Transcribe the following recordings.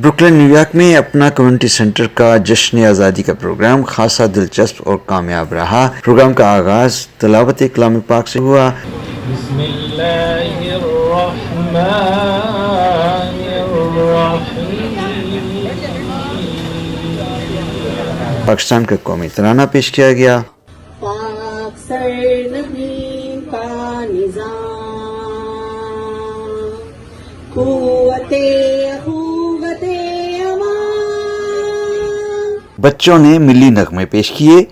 Brooklyn New York में अपना community centre का जश्न आज़ादी का प्रोग्राम खासा दिलचस्प और कामयाब रहा। प्रोग्राम का आगाज तिलावत कलाम पाक से हुआ। पाकिस्तान का कौमी तराना पेश किया गया। पाक सरनमी का निज़ाम कुव्वते बच्चों ने मिली नगमे पेश किए।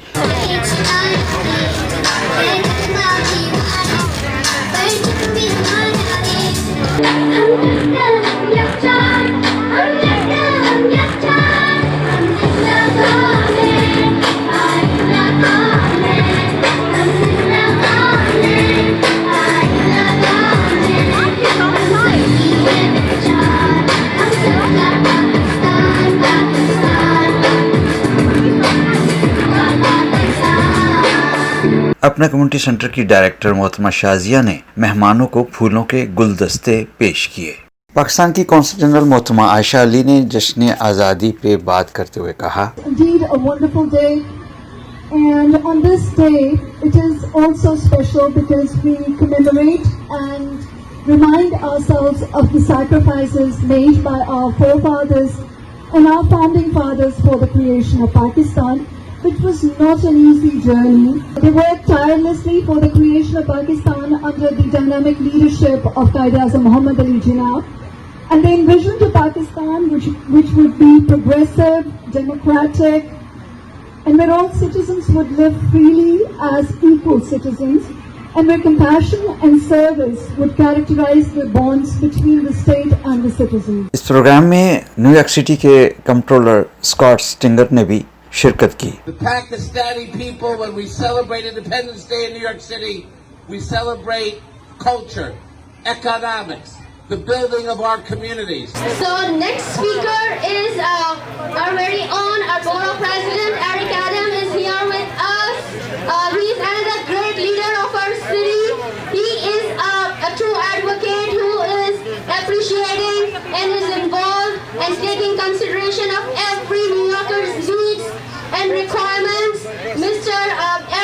अपना कम्युनिटी सेंटर की डायरेक्टर मोहतरमा शाजिया ने मेहमानों को फूलों के गुलदस्ते पेश किए। पाकिस्तान की कौंसल जनरल मोहतरमा आयशा अली ने जश्न आज़ादी पे बात करते हुए कहा, And on this day, it is also special because we commemorate and remind ourselves of the sacrifices made by our forefathers and our founding fathers for the creation of Pakistan, which was not an easy journey. They worked tirelessly for the creation of Pakistan under the dynamic leadership of Quaid-e-Azam Muhammad Ali Jinnah. And they envisioned a Pakistan which would be progressive, democratic, and where all citizens would live freely as equal citizens, and where compassion and service would characterize the bonds between the state and the citizen. इस programme में New York city के controller Scott stinger ने भी शिरकत की। The Pakistani people, when we celebrate Independence Day in New York City, we celebrate culture, economics, the building of our communities. So next speaker is our very own, our borough president, Eric Adam, is here with us. He is another great leader of our city. He is a true advocate who is appreciating and is involved and taking consideration of every New Yorker's needs and requirements. Mr.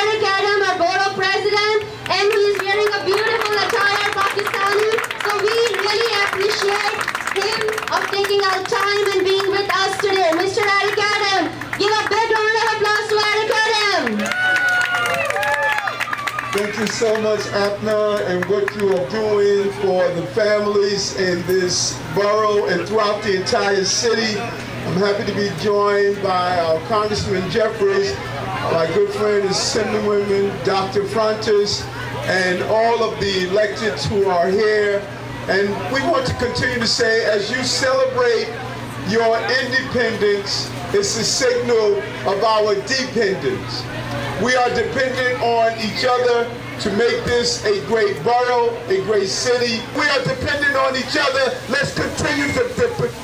Eric Adam, our borough president, and he is wearing a beautiful attire, Pakistani. So we really appreciate him of taking our time and being with us today. Mr. Eric Adam, give a big round of applause to Eric Adam. Thank you so much, Apna, and what you are doing for the families in this borough and throughout the entire city. I'm happy to be joined by our Congressman Jeffries, my good friend Assemblywoman Dr. Frontis, and all of the electeds who are here. And we want to continue to say, as you celebrate your independence, it's a signal of our dependence. We are dependent on each other to make this a great borough, a great city. We are dependent on each other. Let's continue to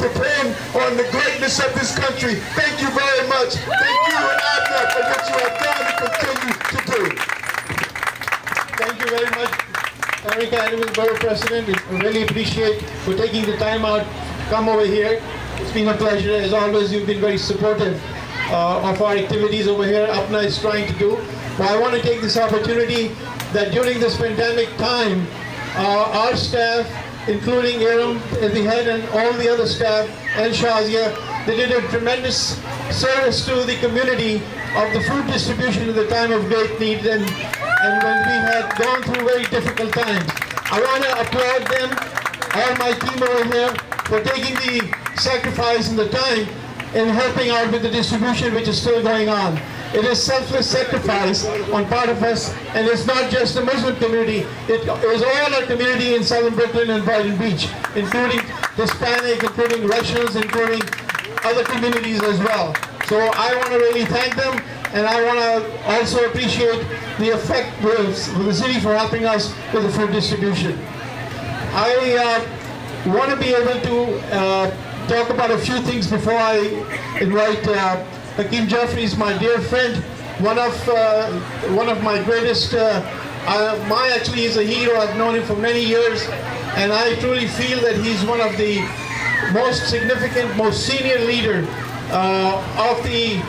depend on the greatness of this country. Thank you very much. Thank you and Abner for what you have done and continue to do. Thank you very much, Eric Adam, Borough President. We really appreciate for taking the time out to come over here. It's been a pleasure. As always, you've been very supportive of our activities over here. APNA is trying to do. But I want to take this opportunity that during this pandemic time, our staff, including Aram at the head and all the other staff and Shazia, they did a tremendous service to the community of the food distribution at the time of great need and when we had gone through very difficult times. I want to applaud them, all my team over here, for taking the sacrifice and the time in helping out with the distribution which is still going on. It is selfless sacrifice on part of us, and it's not just the Muslim community, it is all our community in Southern Brooklyn and Brighton Beach, including Hispanic, including Russians, including other communities as well. So I want to really thank them, and I want to also appreciate the effect of the city for helping us with the food distribution. I want to be able to talk about a few things before I invite Hakeem Jeffries, my dear friend, one of my greatest, actually he's a hero. I've known him for many years, and I truly feel that he's one of the most significant, most senior leader of the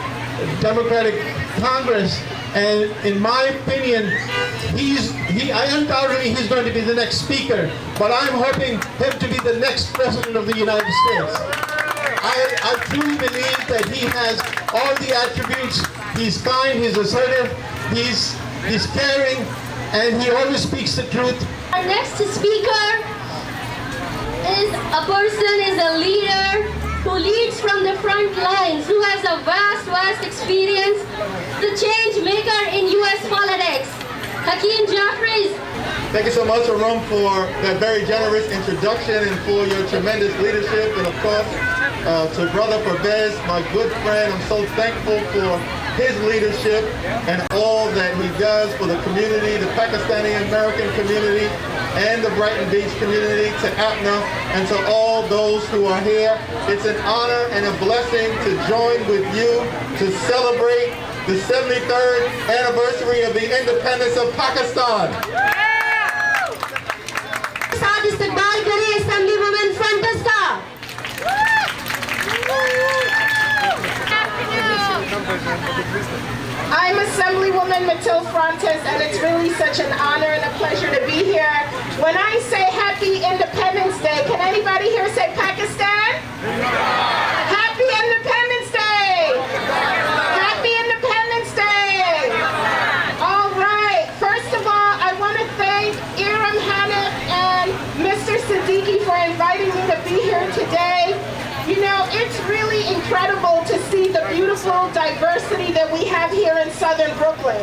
Democratic Congress, and in my opinion, undoubtedly he's going to be the next speaker, but I'm hoping him to be the next president of the United States. I truly believe that he has all the attributes. He's kind, he's assertive, he's caring, and he always speaks the truth. Our next speaker is a leader who leads from the front lines, who has a vast experience, the change maker in US politics. Hakeem Jeffries. Thank you so much, Arum, for that very generous introduction and for your tremendous leadership. And of course, to Brother Pervez, my good friend, I'm so thankful for his leadership and all that he does for the community, the Pakistani-American community, and the Brighton Beach community, to APNA, and to all those who are here. It's an honor and a blessing to join with you to celebrate the 73rd anniversary of the independence of Pakistan. साथ इस्तकबाल करें assembly women फ्रंटर्स का। I'm Assemblywoman Matilde Frontes, and it's really such an honor and a pleasure to be here. When I say Happy Independence Day, can anybody here say Pakistan? Happy Independence Day! Happy Independence Day! All right. First of all, I want to thank Iram Hanif and Mr. Siddiqui for inviting me to be here today. You know, it's really incredible to see the beautiful diversity that we have here in Southern Brooklyn.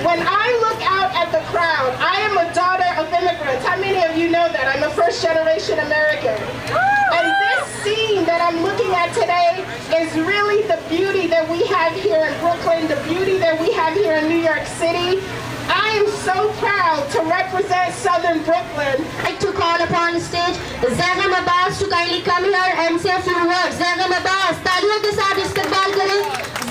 When I look out at the crowd, I am a daughter of immigrants. How many of you know that? I'm a first-generation American. And this scene that I'm looking at today is really the beauty that we have here in Brooklyn, the beauty that we have here in New York City. I am so proud to represent Southern Brooklyn. I'd like to call upon stage Zainab Abbas to kindly come here and say a few words. Zainab Abbas, तालियों के साथ इस्तकबाल करें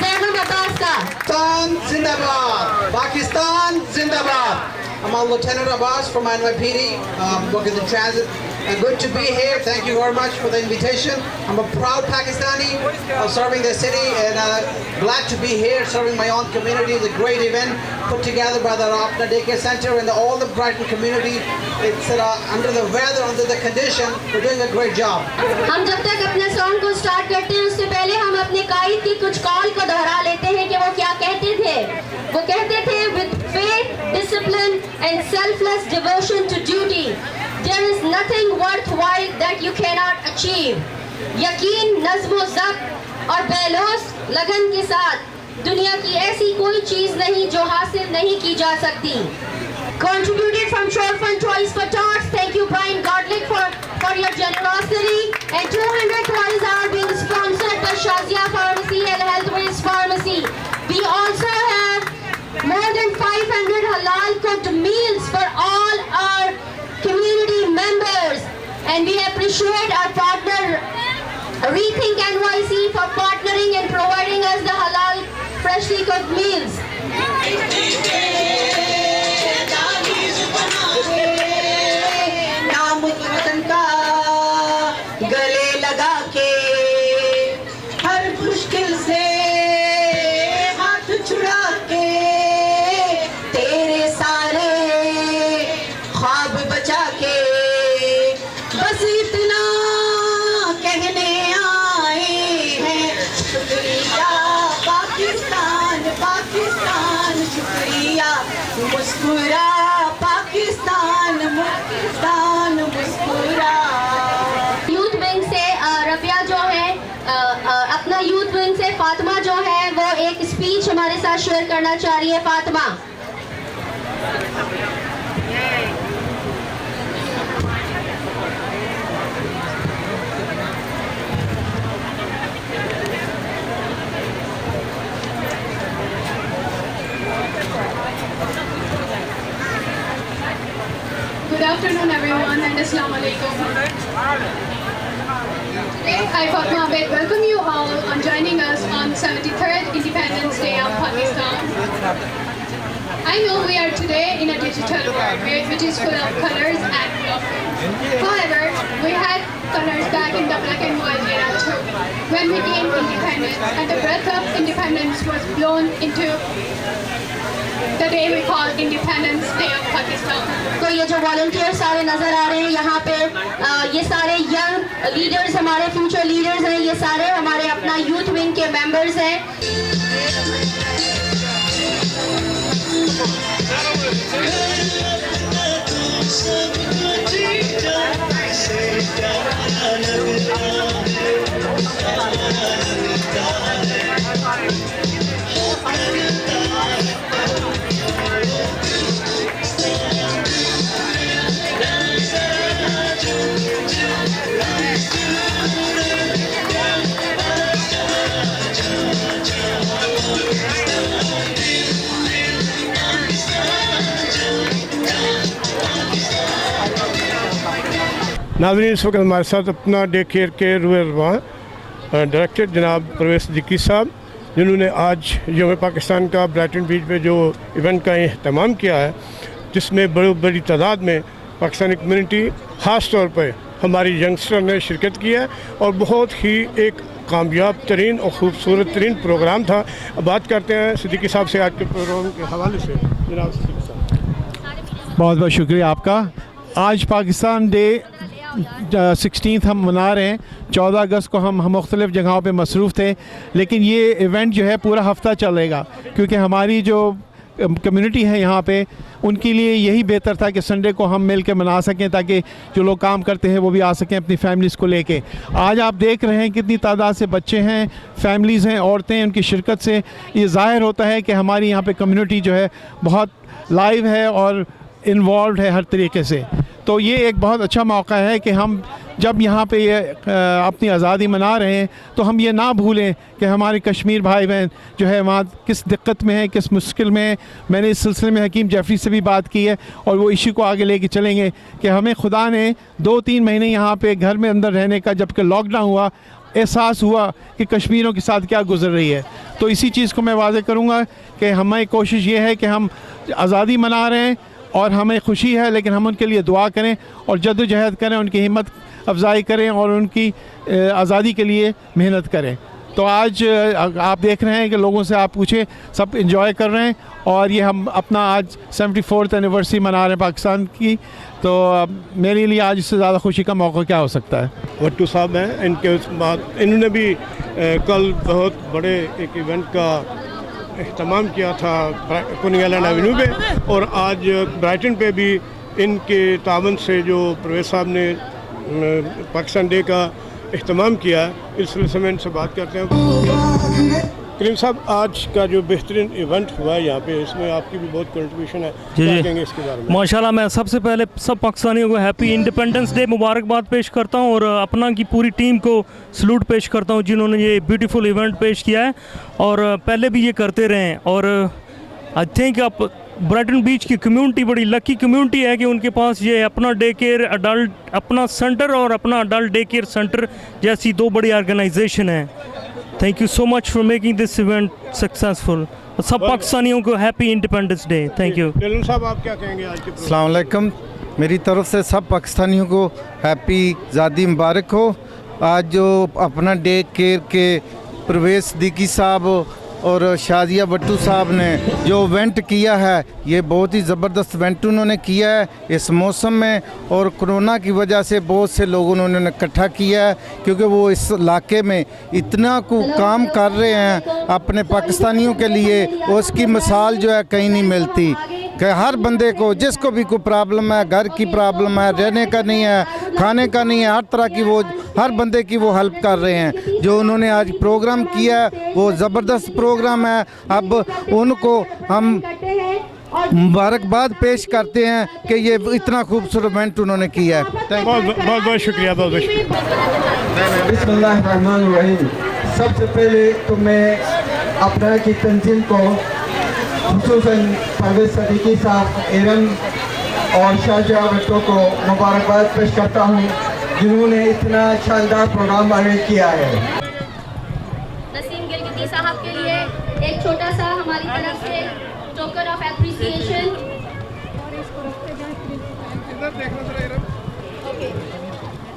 Zainab Abbas का। Pakistan Zindabad! Pakistan Zindabad! I'm Lieutenant Abbas from NYPD, working the transit. Good to be here. Thank you very much for the invitation. I'm a proud Pakistani serving the city, and glad to be here serving my own community. It's a great event put together by the APNA Daycare Center and all the Brighton community. It's under the weather, under the condition. We're doing a great job. हम जब तक अपने song को start करते हैं उससे पहले हम अपने कायद की कुछ कॉल को दोहरा लेते हैं कि वो क्या कहते थे। वो कहते थे with faith, discipline and selfless devotion to duty, there is nothing worthwhile that you cannot achieve. यकीन, नज़्म व ज़ब्त और बेलौस लगन के साथ दुनिया की ऐसी कोई चीज नहीं जो हासिल नहीं की जा सकती। Contributed from Shore Fund Toys for Tots. Thank you, Brian Godlick, for your generosity. And 200 toys are being sponsored by Shazia Pharmacy and Healthways Pharmacy. We also have more than 500 halal cooked meals for all our community members. And we appreciate our partner Rethink NYC for partnering and providing us the halal freshly cooked meals. गले लगा के हर मुश्किल से हाथ छुड़ा के तेरे सारे ख्वाब बचा के बस इतना कहने आए हैं शुक्रिया पाकिस्तान पाकिस्तान शुक्रिया मुस्कुरा पाकिस्तान पाकिस्तान मुस्कुरा। यूथ विंग से रबिया जो है अपना यूथ विंग से फातिमा जो है वो एक स्पीच हमारे साथ शेयर करना चाह रही है। Fatima. Good afternoon everyone and Assalamu Alaikum. Today I Fatma Abed welcome you all on joining us on 73rd Independence Day of Pakistan. I know we are today in a digital world which is full of colors and graphics. However, we had colors back in the black and white era too. When we gained independence and the breath of independence was blown into the day we call Independence Day of Pakistan. तो ये जो volunteer सारे नजर आ रहे हैं यहाँ पे, ये सारे यंग लीडर्स, हमारे फ्यूचर लीडर्स हैं, ये सारे हमारे अपना यूथ विंग के मेंबर्स हैं। नाज़रीन, इस वक्त हमारे साथ अपना डे केयर के रुआ डायरेक्टर जनाब परवेज़ सिद्दीकी साहब, जिन्होंने आज यौम पाकिस्तान का ब्राइटन बीच पे जो इवेंट का अहतमाम किया है, जिसमें बड़ी तादाद में पाकिस्तानी कम्युनिटी, ख़ास तौर पर हमारी यंगस्टर ने शिरकत की है और बहुत ही एक कामयाब तरीन और ख़ूबसूरत तरीन प्रोग्राम था। अब बात करते हैं सिद्दीकी साहब से आज के प्रोग्राम के हवाले से। जनाब सिद्दीकी साहब, बहुत बहुत शुक्रिया आपका। आज पाकिस्तान डे 16 हम मना रहे हैं। 14 अगस्त को हम मुख्तलिफ़ जगहों पे मसरूफ़ थे, लेकिन ये इवेंट जो है पूरा हफ़्ता चलेगा, क्योंकि हमारी जो कम्युनिटी है यहाँ पे, उनके लिए यही बेहतर था कि संडे को हम मिल के मना सकें, ताकि जो लोग काम करते हैं वो भी आ सकें अपनी फैमिलीज़ को लेके। आज आप देख रहे हैं कितनी तादाद से बच्चे हैं, फैमिलीज़ हैं, औरतें, उनकी शिरकत से ये ज़ाहिर होता है कि हमारी यहाँ पे कम्युनिटी जो है बहुत लाइव है और इन्वॉल्व है हर तरीके से। तो ये एक बहुत अच्छा मौका है कि हम जब यहाँ पे ये अपनी आज़ादी मना रहे हैं, तो हम ये ना भूलें कि हमारे कश्मीर भाई बहन जो है वहाँ किस दिक्कत में है, किस मुश्किल में है। मैंने इस सिलसिले में हकीम जैफरी से भी बात की है और वो इशू को आगे लेके चलेंगे कि हमें खुदा ने 2-3 महीने यहाँ पे घर में अंदर रहने का, जबकि लॉकडाउन हुआ, एहसास हुआ कि कश्मीरियों के साथ क्या गुजर रही है। तो इसी चीज़ को मैं वाज़ेह करूँगा कि हमारी कोशिश ये है कि हम आज़ादी मना रहे हैं और हमें खुशी है, लेकिन हम उनके लिए दुआ करें और जद्दोजहद करें, उनकी हिम्मत अफजाई करें और उनकी आज़ादी के लिए मेहनत करें। तो आज आप देख रहे हैं कि लोगों से आप पूछें, सब इंजॉय कर रहे हैं और ये हम अपना आज 74th एनिवर्सरी मना रहे हैं पाकिस्तान की। तो मेरे लिए आज इससे ज़्यादा खुशी का मौका क्या हो सकता है। भट्टू साहब हैं, इनके बाद इन्होंने भी कल बहुत बड़े एक इवेंट का अहतमाम किया था कुनिंग आइलैंड एवेन्यू पे, और आज ब्राइटन पे भी इनके तावन से जो परवेज़ साहब ने पाकिस्तान डे का अहतमाम किया है, इस सिलसिले में इनसे बात करते हैं। करीम साहब, आज का जो बेहतरीन इवेंट हुआ है यहाँ पे, इसमें आपकी भी बहुत कंट्रीब्यूशन है, क्या कहेंगे इसके बारे में? माशाल्लाह, मैं सबसे पहले सब पाकिस्तानियों को हैप्पी इंडिपेंडेंस डे मुबारकबाद पेश करता हूँ और अपना की पूरी टीम को सलूट पेश करता हूँ जिन्होंने ये ब्यूटीफुल इवेंट पेश किया है और पहले भी ये करते रहे हैं। और आई थिंक आप ब्राइटन बीच की कम्युनिटी बड़ी लकी कम्युनिटी है कि उनके पास ये अपना डे केयर अडल्ट अपना सेंटर और अपना अडल्ट डे केयर सेंटर जैसी 2 बड़ी ऑर्गेनाइजेशन है। Thank you so much for making this event successful. सब पाकिस्तानियों को happy independence day. Thank you. Jaleel साहब, आप क्या कहेंगे आज के? अस्सलाम वालेकुम, मेरी तरफ से सब पाकिस्तानियों को हैप्पी आज़ादी मुबारक हो। आज जो अपना डे केयर के परवेज़ सिद्दीकी साहब और शाजिया भट्टू साहब ने जो इवेंट किया है, ये बहुत ही ज़बरदस्त इवेंट उन्होंने किया है इस मौसम में, और कोरोना की वजह से बहुत से लोगों ने उन्होंने इकट्ठा किया है, क्योंकि वो इस इलाके में इतना को काम कर रहे हैं अपने पाकिस्तानियों के लिए, उसकी मिसाल जो है कहीं नहीं मिलती। कि हर बंदे को, जिसको भी कोई प्रॉब्लम है, घर की प्रॉब्लम है, रहने का नहीं है, खाने का नहीं है, हर तरह की वो हर बंदे की वो हेल्प कर रहे हैं। जो उन्होंने आज प्रोग्राम किया है वो ज़बरदस्त प्रोग्राम है। अब उनको हम मुबारकबाद पेश करते हैं कि ये इतना खूबसूरत इवेंट उन्होंने किया है। बहुत बहुत शुक्रिया। बहुत बहुत शुक्रिया। बिस्मिल्लाहिर्रहमानिर्रहीम। सबसे पहले तो मैं अपना की तंजीम को, खुसूसन परवेज़ सिद्दीकी साहब, एरन और शाहजहाँ भट्टो को मुबारकबाद पेश करता हूँ, जिन्होंने इतना शानदार प्रोग्राम अरेंज किया है। नसीम गिलगिती साहब के लिए एक छोटा सा हमारी तरफ से टोकन ऑफ एप्रिसिएशन।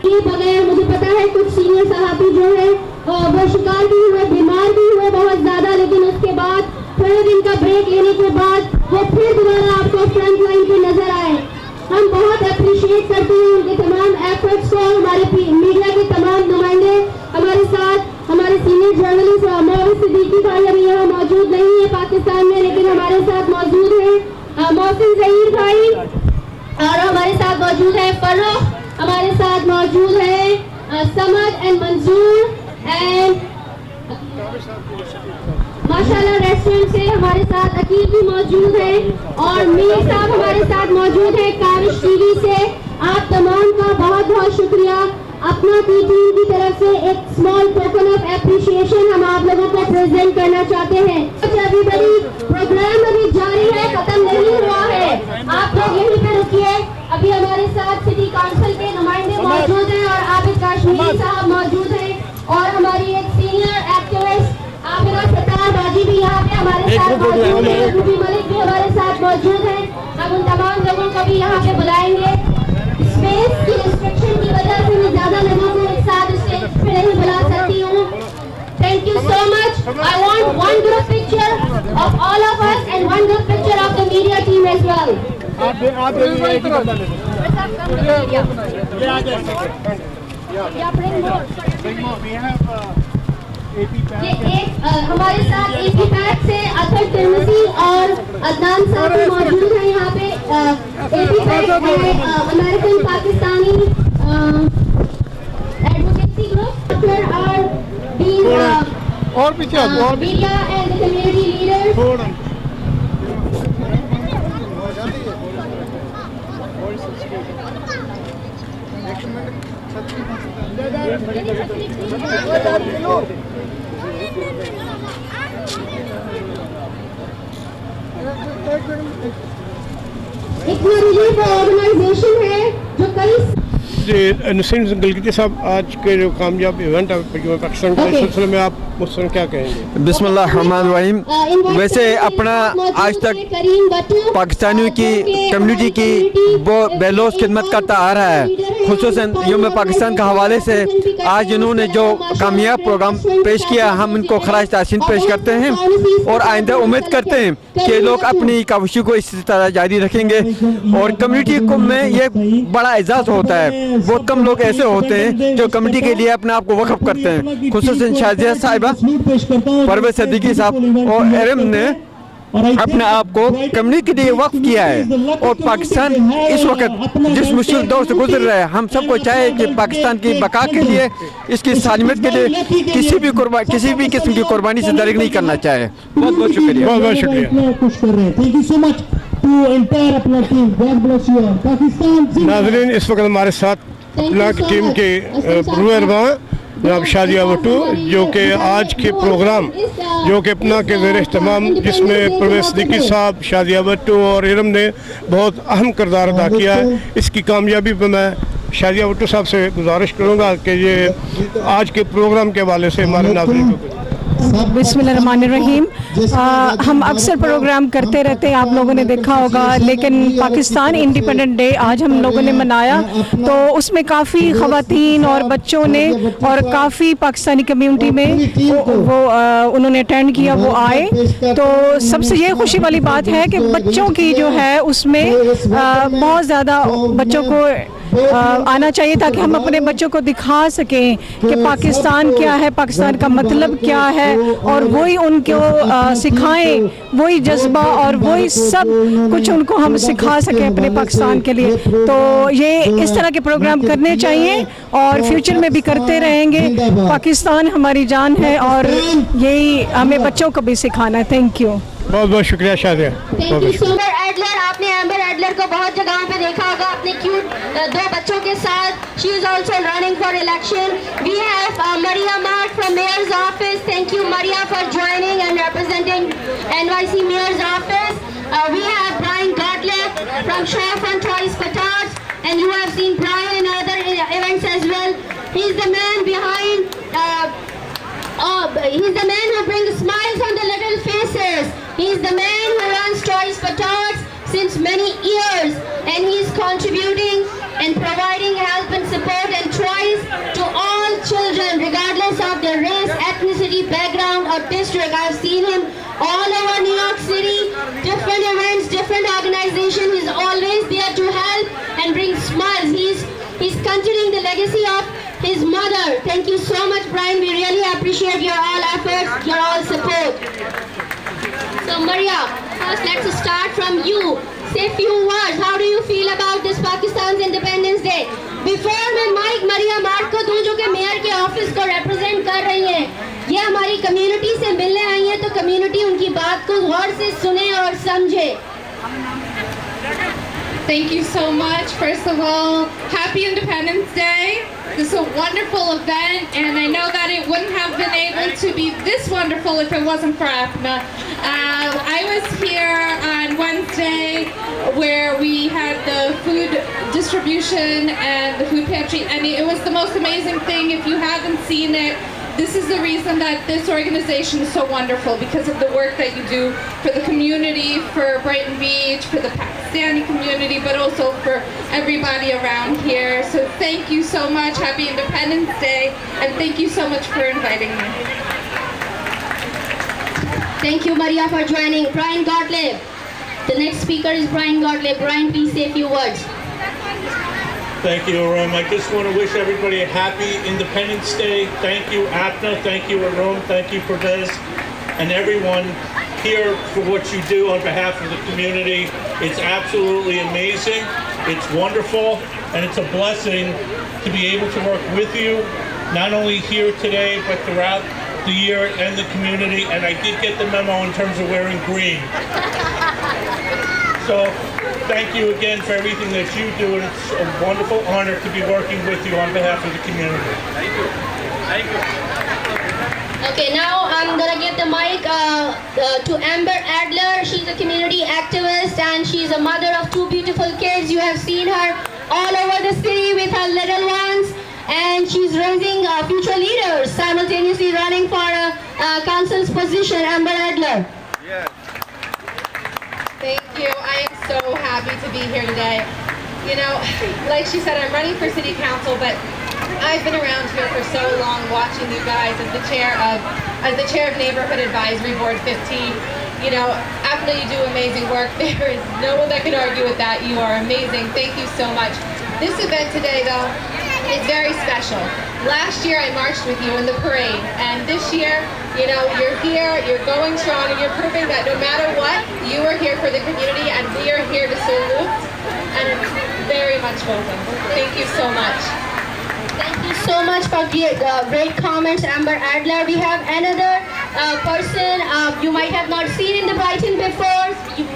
के बगैर मुझे पता है कुछ सीनियर सहाफी जो है वो शिकार भी हुए, बीमार भी हुए बहुत ज्यादा, लेकिन उसके बाद थोड़े दिन का ब्रेक लेने के बाद वो फिर दोबारा आपको फ्रंट लाइन पे नजर आए। हम बहुत अप्रिशिएट करते हैं उनके तमाम एफर्ट्स को। हमारे मीडिया के तमाम नुमाइंदे हमारे साथ, हमारे सीनियर जर्नलिस्ट मोहम्मद सिद्दीकी भाई अभी यहाँ मौजूद नहीं है पाकिस्तान में, लेकिन हमारे साथ मौजूद है मोहसिन जहीर भाई, और हमारे साथ मौजूद है फर्रुख, हमारे साथ मौजूद है समद एंड मंजूर एंड माशाल्लाह रेस्टोरेंट से हमारे साथ अकील भी मौजूद है, और मीर साहब हमारे साथ मौजूद है काविश टीवी से। आप तमाम का बहुत बहुत शुक्रिया। अपना टीम की तरफ से एक स्मॉल टोकन ऑफ एप्रिशिएशन हम आप लोगों को प्रेजेंट करना चाहते हैं। एवरीबॉडी, प्रोग्राम अभी जारी है, खत्म नहीं हुआ है, आप लोग यहीं पे रुकिए। अभी हमारे साथ सिटी काउंसिल के नुमाइंदे मौजूद हैं और आबिद काश्मीरी साहब मौजूद हैं, और हमारी एक सीनियर एक्टिविस्ट आमिरा सत्तार बाजी भी यहाँ पे हमारे साथ मौजूद है, रूबी मलिक भी हमारे साथ मौजूद है। हम उन तमाम लोगों को भी यहाँ पे बुलाएंगे। स्पेस की रिस्ट्रिक्शन की वजह से मैं ज्यादा लोगों को एक साथ स्टेज पे नहीं बुला सकती हूँ। Thank you so much. I want one group picture of all of us and one group picture of the media team as well. ये एक हमारे साथ एपी पैक से अतर तिरमिसी और अदनान साहब भी मौजूद हैं यहाँ पे। एपी पैक है American Pakistani advocacy group are being और पीछे मीडिया एंड कम्युनिटी लीडर्स। इतना रिलीफ ऑर्गेनाइजेशन है जो कई नसीम गलगती साहब, आज के जो कामयाब इवेंट है पाकिस्तान के सिलसिले में आप मुझसे क्या कहेंगे? बिस्मिल्लाहिर्रहमानिर्रहीम। वैसे अपना आज तक पाकिस्तानियों की कम्युनिटी की वो बेलौस खिदमत करता आ रहा है, खुसूसन यौम पाकिस्तान के हवाले से आज इन्होंने जो कामयाब प्रोग्राम पेश किया, हम इनको खराज तहसीन पेश करते हैं और आइंदा उम्मीद करते हैं कि लोग अपनी काविशों को इसी तरह जारी रखेंगे। और कम्युनिटी को में ये बड़ा एजाज़ होता है, बहुत कम लोग ऐसे होते हैं जो कमेटी के लिए अपने आप को वक्फ करते हैं, खुसूसन शाजिया साहिबा, परवेज सिद्दीकी साहब और एरम ने अपने आप को कम्युनिटी के लिए वक्फ किया है। और पाकिस्तान इस वक्त जिस मुश्किल दौर से गुजर रहा है, हम सबको चाहे कि पाकिस्तान की बका के लिए, इसकी सालिमत के लिए किसी भी किस्म की कुर्बानी से दरिग नहीं करना चाहे। बहुत बहुत शुक्रिया। बहुत बहुत शुक्रिया। Thank you so much to entire अपना team. God bless you. Pakistan नाज़रीन, इस वक्त हमारे साथ ब्लॉक टीम के रूरवा जनाब शाजिया भट्टू, जो कि आज के प्रोग्राम जो कि अपना के ज़ेर इह्तिमाम, जिसमें परवेज सिद्दीकी साहब, शाजिया भट्टू और इरम ने बहुत अहम किरदार अदा किया है, इसकी कामयाबी पर मैं शाजिया भट्टू साहब से गुजारिश करूँगा कि ये आज के प्रोग्राम के हवाले से हमारे नाज़रीन को। बिस्मिल्लाहिर्रहमानिर्रहीम। हम अक्सर प्रोग्राम करते रहते हैं, आप लोगों ने देखा होगा, लेकिन पाकिस्तान इंडिपेंडेंट डे आज हम लोगों ने मनाया, तो उसमें काफ़ी ख़वातीन और बच्चों ने और काफ़ी पाकिस्तानी कम्युनिटी में वो उन्होंने अटेंड किया, वो आए। तो सबसे ये खुशी वाली बात है कि बच्चों की जो है उसमें बहुत ज़्यादा बच्चों को आना चाहिए, ताकि हम अपने बच्चों को दिखा सकें कि पाकिस्तान क्या है, पाकिस्तान का मतलब क्या है, और वही उनको सिखाएं, वही जज्बा और वही सब कुछ उनको हम सिखा सकें अपने पाकिस्तान के लिए। तो ये इस तरह के प्रोग्राम करने चाहिए और फ्यूचर में भी करते रहेंगे। पाकिस्तान हमारी जान है और यही हमें बच्चों को भी सिखाना है। Thank you. बहुत बहुत शुक्रिया शाजिया। आपने एम्बर एडलर को बहुत जगहों पे देखा होगा अपने क्यूट दो बच्चों के साथ। She is also running for election. We have Maria Mart from mayor's office. Thank you Maria for joining and representing NYC mayor's office. We have Brian Gottlieb from Shorefront Toys Petard, and you have seen Brian in other events as well. He's the man behind. He's the man who brings smiles on the little faces. He's the man who runs Toys Petard since many years, and he's contributing and providing help and support and trying is to all children, regardless of their race, ethnicity, background, or district. I've seen him all over New York City, different events, different organizations. He's always there to help and bring smiles. He's continuing the legacy of his mother. Thank you so much, Brian. We really appreciate your all efforts, your all support. So, Maria, first let's start from you. Say a few words. How do you feel about this Pakistan's Independence Day? Before मैं mic मरिया mark को दूं जो कि mayor के office को represent कर रही हैं, ये हमारी कम्युनिटी से मिलने आई हैं, तो कम्युनिटी उनकी बात को गौर से सुने और समझे. Thank you so much. First of all, happy Independence Day. This is a wonderful event, and I know that it wouldn't have been able to be this wonderful if it wasn't for APNA. I was here on Wednesday where we had the food distribution and the food pantry, and it was the most amazing thing. If you haven't seen it, this is the reason that this organization is so wonderful, because of the work that you do for the community, for Brighton Beach, for the Pakistani community, but also for everybody around here. So thank you so much. Happy Independence Day, and thank you so much for inviting me. Thank you, Maria, for joining. Brian Gottlieb. The next speaker is Brian Gottlieb. Brian, please say a few words. Thank you, Arum. I just want to wish everybody a happy Independence Day. Thank you, APNA. Thank you, Arum. Thank you, Pervez, and everyone here for what you do on behalf of the community. It's absolutely amazing. It's wonderful, and it's a blessing to be able to work with you, not only here today, but throughout the year and the community. And I did get the memo in terms of wearing green. So thank you again for everything that you do, and it's a wonderful honor to be working with you on behalf of the community. Thank you. Thank you. Okay, now I'm gonna give the mic to Amber Adler. She's a community activist and she's a mother of two beautiful kids. You have seen her all over the city with her little ones, and she's raising future leaders, simultaneously running for a council's position. Amber Adler. Yes. Thank you. I am so happy to be here today. You know, like she said, I'm running for city council, but I've been around here for so long watching you guys as the chair of Neighborhood Advisory Board 15. You know, after you do amazing work, there is no one that can argue with that. You are amazing. Thank you so much. This event today, though, is very special. Last year I marched with you in the parade, and this year, you know, you're here, you're going strong, and you're proving that no matter what, you are here for the community, and we are here to salute, and it's very much welcome. Thank you so much. Thank you so much for great comments, Amber Adler. We have another person you might have not seen in the Brighton before.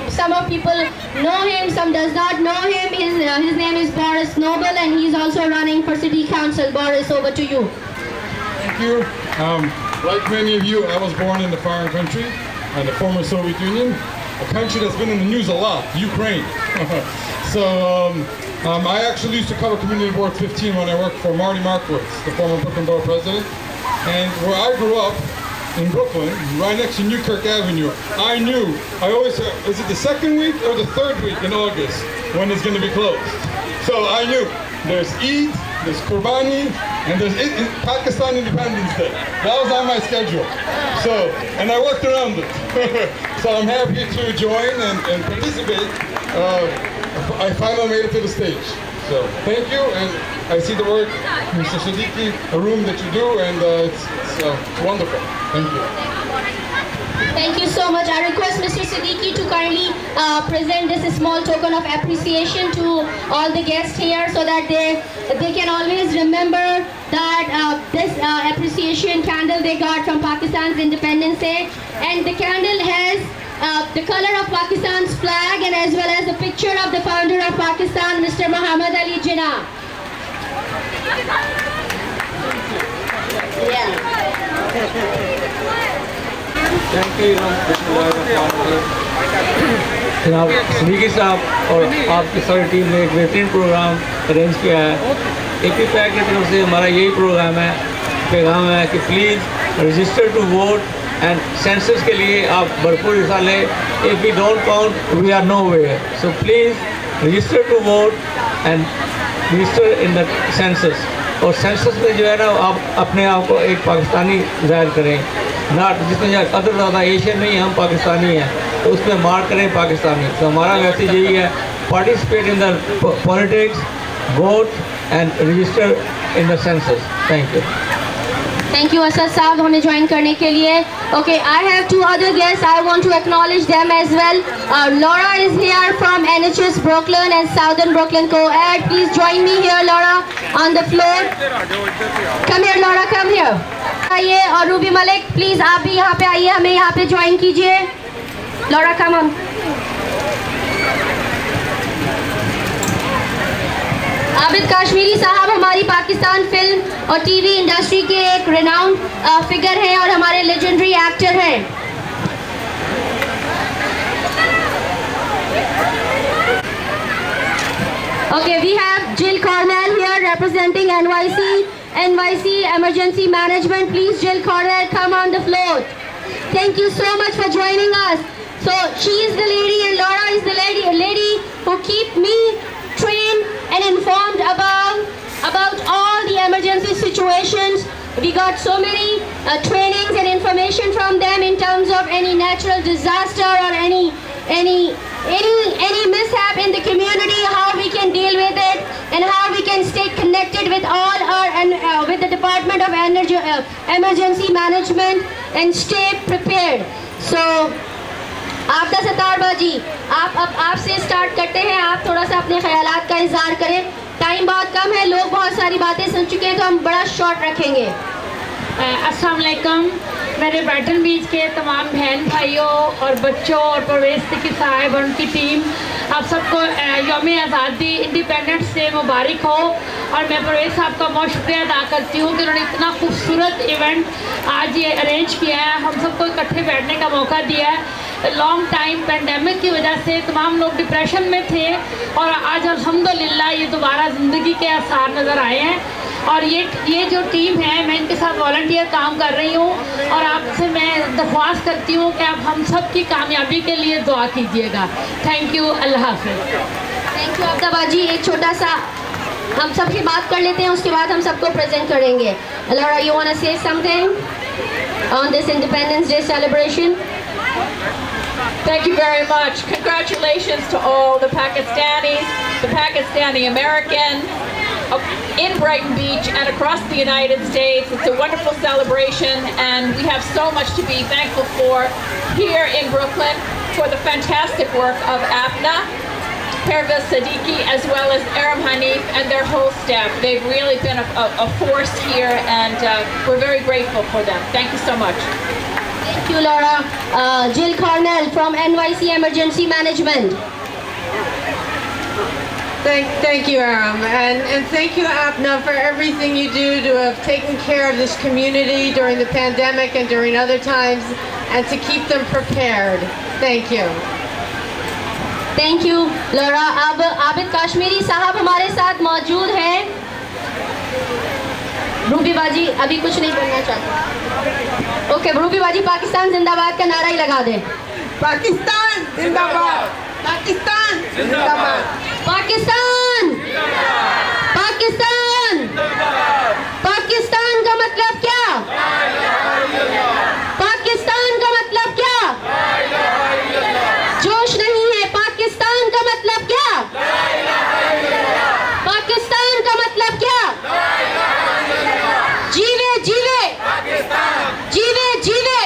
Some of people know him, some does not know him. His name is Boris Noble, and he's also running for city council. Boris, over to you. Thank you. Like many of you, I was born in the foreign country, the former Soviet Union, a country that's been in the news a lot, Ukraine. I actually used to cover Community Board 15 when I worked for Marty Markowitz, the former Brooklyn Borough President. And where I grew up, in Brooklyn, right next to Newkirk Avenue, I knew, is it the second week or the third week in August when it's going to be closed? So I knew there's Eid, there's Qurbani, and there's Pakistan Independence Day. That was on my schedule. And I worked around it. So I'm happy to join and participate. I finally made it to the stage. So thank you, and I see the work, Mr. Siddiqui, a room that you do, and it's wonderful. Thank you. Thank you so much. I request Mr. Siddiqui to kindly present this small token of appreciation to all the guests here, so that they can always remember that this appreciation candle they got from Pakistan's Independence Day, and the candle has the color of Pakistan's flag, and as well as the picture of the founder of Pakistan, Mr. Muhammad Ali Jinnah. Thank you, जनाब सिद्दीकी साहब और आपकी सारी team ने एक बेहतरीन programme arrange किया है। AP पैक की तरफ से हमारा यही प्रोग्राम है, पैगाम है कि please register to vote and census के लिए आप भरपूर हिस्सा लें। If we don't count we are no way, so please register to vote and register in the census. और सेंसस में जो है ना आप अपने आप को एक पाकिस्तानी जाहिर करें, नॉट जिसमें अदर ज़्यादा एशियन नहीं हम पाकिस्तानी हैं, तो उसमें मार्क करें पाकिस्तानी। तो हमारा मैसेज यही है, participate in the politics, vote and register in the census. Thank you. Thank you, Asad साहब, हमें ज्वाइन करने के लिए। Okay, I have two other guests. I want to acknowledge them as well. Laura is here from NHS Brooklyn and Southern Brooklyn Co-ed. Please join me here, Laura, on the floor. Come here, Laura, come here. आइए, और Ruby Malik, please आप भी यहाँ पे आइए, हमें यहाँ पे ज्वाइन कीजिए। Laura, come on. Abid Kashmiri साहब हमारी पाकिस्तान फिल्म और टीवी इंडस्ट्री के एक रिनाउंड फिगर हैं और हमारे लेजेंडरी एक्टर हैं। Okay, we have Jill Cornell here representing NYC Emergency Management. Please, Jill Cornell, come on the floor. Thank you so much for joining us. So she is the lady and Laura is the lady who keep me trained and informed about all the emergency situations. We got so many trainings and information from them in terms of any natural disaster or any mishap in the community, how we can deal with it and how we can stay connected with all our with the Department of Emergency Management and stay prepared. So आपदा सत्तार बाजी, आप अब आपसे start करते हैं। आप थोड़ा सा अपने ख्यालात का इजहार करें। टाइम बहुत कम है, लोग बहुत सारी बातें सुन चुके हैं, तो हम बड़ा शॉर्ट रखेंगे। अस्सलाम वालेकुम। मेरे ब्राइटन बीच के तमाम बहन भाइयों और बच्चों और परवेज़ की साहिब और उनकी टीम, आप सबको यौम आज़ादी इंडिपेंडेंस डे मुबारक हो। और मैं परवेज़ साहब का बहुत शुक्रिया अदा करती हूँ कि उन्होंने इतना खूबसूरत इवेंट आज ये अरेंज किया है, हम सबको इकट्ठे बैठने का मौका दिया है। लॉन्ग टाइम पेंडेमिक की वजह से तमाम लोग डिप्रेशन में थे और आज अल्हम्दुलिल्लाह ये दोबारा ज़िंदगी के आसार नज़र आए हैं। और ये जो टीम है, मैं इनके साथ वॉलंटियर काम कर रही हूँ और आपसे मैं दरख्वास्त करती हूँ कि आप हम सब की कामयाबी के लिए दुआ कीजिएगा। थैंक यू, अल्लाह हाफ़िज़। थैंक यू आबिदा बाजी। एक छोटा सा हम सबकी बात कर लेते हैं, उसके बाद हम सबको प्रेजेंट करेंगे। Laura, you want to say something on this Independence Day celebration? Thank you very much. Congratulations to all the Pakistanis, the Pakistani Americans in Brighton Beach and across the United States. It's a wonderful celebration and we have so much to be thankful for here in Brooklyn for the fantastic work of APNA, Pervez Siddiqui, as well as Aram Hanif and their whole staff. They've really been a force here and we're very grateful for them. Thank you so much. Thank you, Laura. Jill Cornell from NYC Emergency Management. Thank you, Aram, and thank you, APNA, for everything you do to have taken care of this community during the pandemic and during other times, and to keep them prepared. Thank you. Thank you, Laura. अब आबिद काश्मीरी साहब हमारे साथ मौजूद हैं। Ruby बाजी अभी कुछ नहीं बोलना चाहते। ओके, रूबी बाजी पाकिस्तान जिंदाबाद का नारा ही लगा दें। पाकिस्तान जिंदाबाद, पाकिस्तान जिंदाबाद, पाकिस्तान, पाकिस्तान, पाकिस्तान का मतलब क्या? पाकिस्तान का मतलब क्या? जोश नहीं है। पाकिस्तान का मतलब क्या? पाकिस्तान का मतलब क्या? जीवे जीवे जीवे जीवे।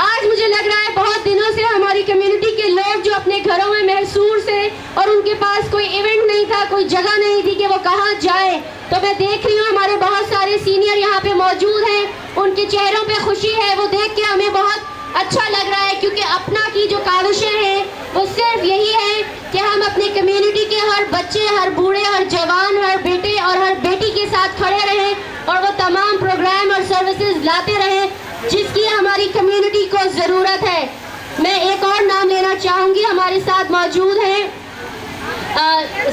आज मुझे लग रहा है बहुत दिनों से हमारी कम्युनिटी के लोग जो अपने घरों में महसूस है और उनके पास कोई इवेंट नहीं था, कोई जगह नहीं थी कि वो कहाँ जाए, तो मैं देख रही हूँ हमारे बहुत सारे सीनियर यहाँ पे मौजूद हैं, उनके चेहरों पे खुशी है। वो देख के हमें बहुत अच्छा लग रहा है, क्योंकि अपना की जो काविशें हैं वो सिर्फ यही है कि हम अपने कम्युनिटी के हर बच्चे, हर बूढ़े, हर जवान, हर बेटे और हर बेटी के साथ खड़े रहें और वो तमाम प्रोग्राम और सर्विसेज लाते रहें जिसकी हमारी कम्युनिटी को ज़रूरत है। मैं एक और नाम लेना चाहूँगी, हमारे साथ मौजूद हैं